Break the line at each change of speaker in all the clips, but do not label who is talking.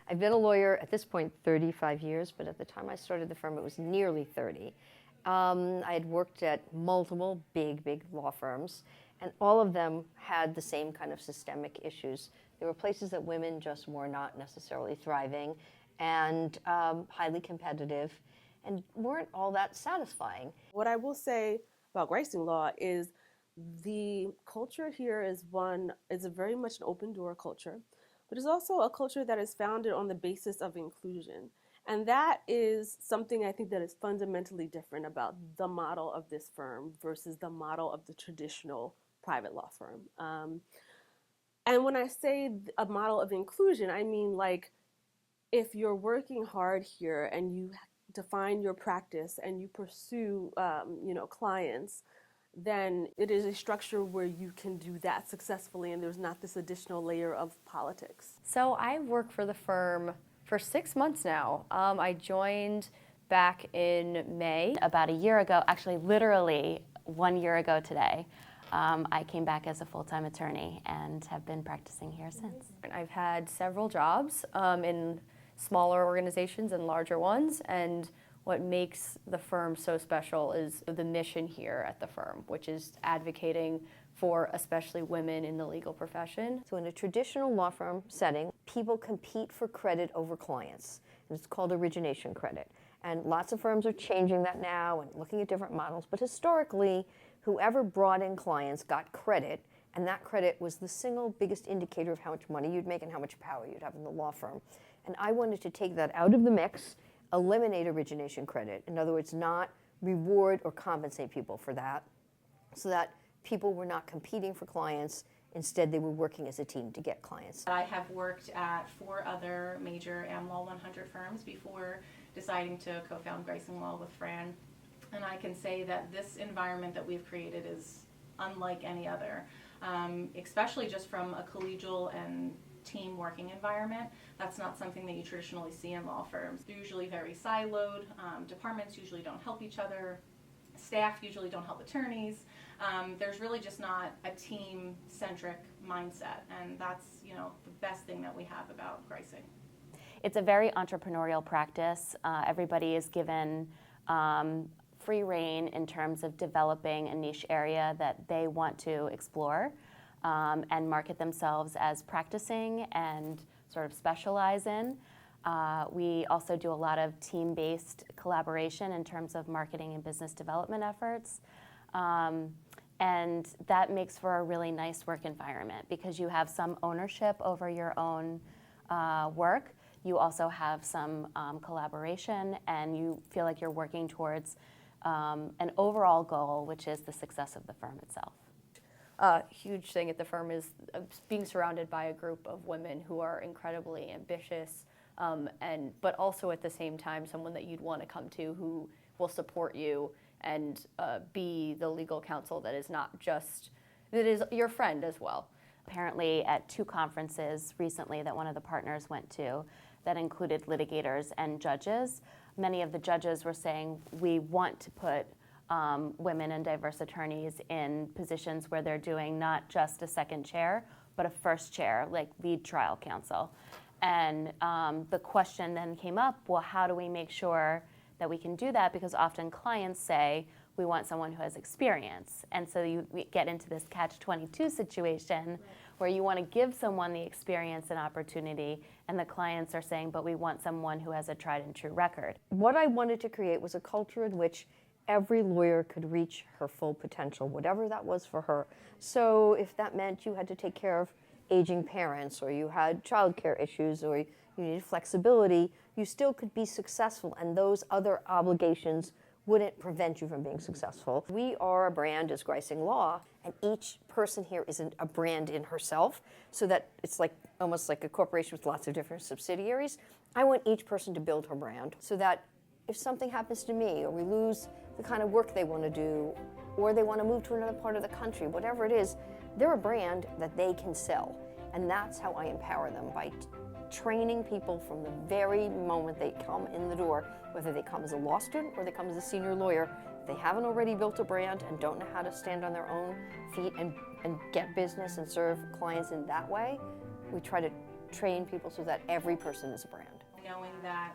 I've been a lawyer at this point 35 years, but at the time I started the firm, it was nearly 30. I had worked at multiple big law firms, and all of them had the same kind of systemic issues. There were places that women just were not necessarily thriving and highly competitive and weren't all that satisfying.
What I will say about Gricing Law is the culture here is a very much an open door culture, but it's also a culture that is founded on the basis of inclusion. And that is something I think that is fundamentally different about the model of this firm versus the model of the traditional private law firm. And when I say a model of inclusion, I mean like if you're working hard here and you define your practice and you pursue clients, then it is a structure where you can do that successfully and there's not this additional layer of politics.
So I work for the firm for 6 months now. I joined back in May.
About a year ago, actually literally 1 year ago today, I came back as a full-time attorney and have been practicing here since.
I've had several jobs in smaller organizations and larger ones, and what makes the firm so special is the mission here at the firm, which is advocating for especially women in the legal profession.
So in a traditional law firm setting, people compete for credit over clients, and it's called origination credit. And lots of firms are changing that now and looking at different models, but historically, whoever brought in clients got credit, and that credit was the single biggest indicator of how much money you'd make and how much power you'd have in the law firm. And I wanted to take that out of the mix, eliminate origination credit. In other words, not reward or compensate people for that, so that people were not competing for clients. Instead, they were working as a team to get clients.
I have worked at 4 other major AmLaw 100 firms before deciding to co-found Gricing Law with Fran. And I can say that this environment that we've created is unlike any other, especially just from a collegial and team working environment. That's not something that you traditionally see in law firms. They're usually very siloed. Departments usually don't help each other. Staff usually don't help attorneys. There's really just not a team-centric mindset, and that's the best thing that we have about Gricing.
It's a very entrepreneurial practice. Everybody is given free rein in terms of developing a niche area that they want to explore and market themselves as practicing and sort of specialize in. We also do a lot of team-based collaboration in terms of marketing and business development efforts. And that makes for a really nice work environment because you have some ownership over your own work. You also have some collaboration, and you feel like you're working towards an overall goal, which is the success of the firm itself.
A huge thing at the firm is being surrounded by a group of women who are incredibly ambitious, but also at the same time someone that you'd want to come to who will support you and be the legal counsel that is not just, that is your friend as well.
Apparently at 2 conferences recently that one of the partners went to that included litigators and judges, many of the judges were saying, we want to put women and diverse attorneys in positions where they're doing not just a second chair, but a first chair, like lead trial counsel. And the question then came up, well, how do we make sure that we can do that? Because often clients say, we want someone who has experience. And so we get into this catch-22 situation where you want to give someone the experience and opportunity, and the clients are saying, but we want someone who has a tried and true record.
What I wanted to create was a culture in which every lawyer could reach her full potential, whatever that was for her. So if that meant you had to take care of aging parents, or you had childcare issues, or you needed flexibility, you still could be successful, and those other obligations wouldn't prevent you from being successful. We are a brand as Gricing Law, and each person here is a brand in herself, so that it's like almost like a corporation with lots of different subsidiaries. I want each person to build her brand so that if something happens to me, or we lose the kind of work they want to do, or they want to move to another part of the country, whatever it is, they're a brand that they can sell. And that's how I empower them, by training people from the very moment they come in the door, whether they come as a law student or they come as a senior lawyer. If they haven't already built a brand and don't know how to stand on their own feet and get business and serve clients in that way, we try to train people so that every person is a brand.
Knowing that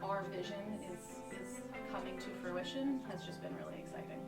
our vision is coming to fruition has just been really exciting.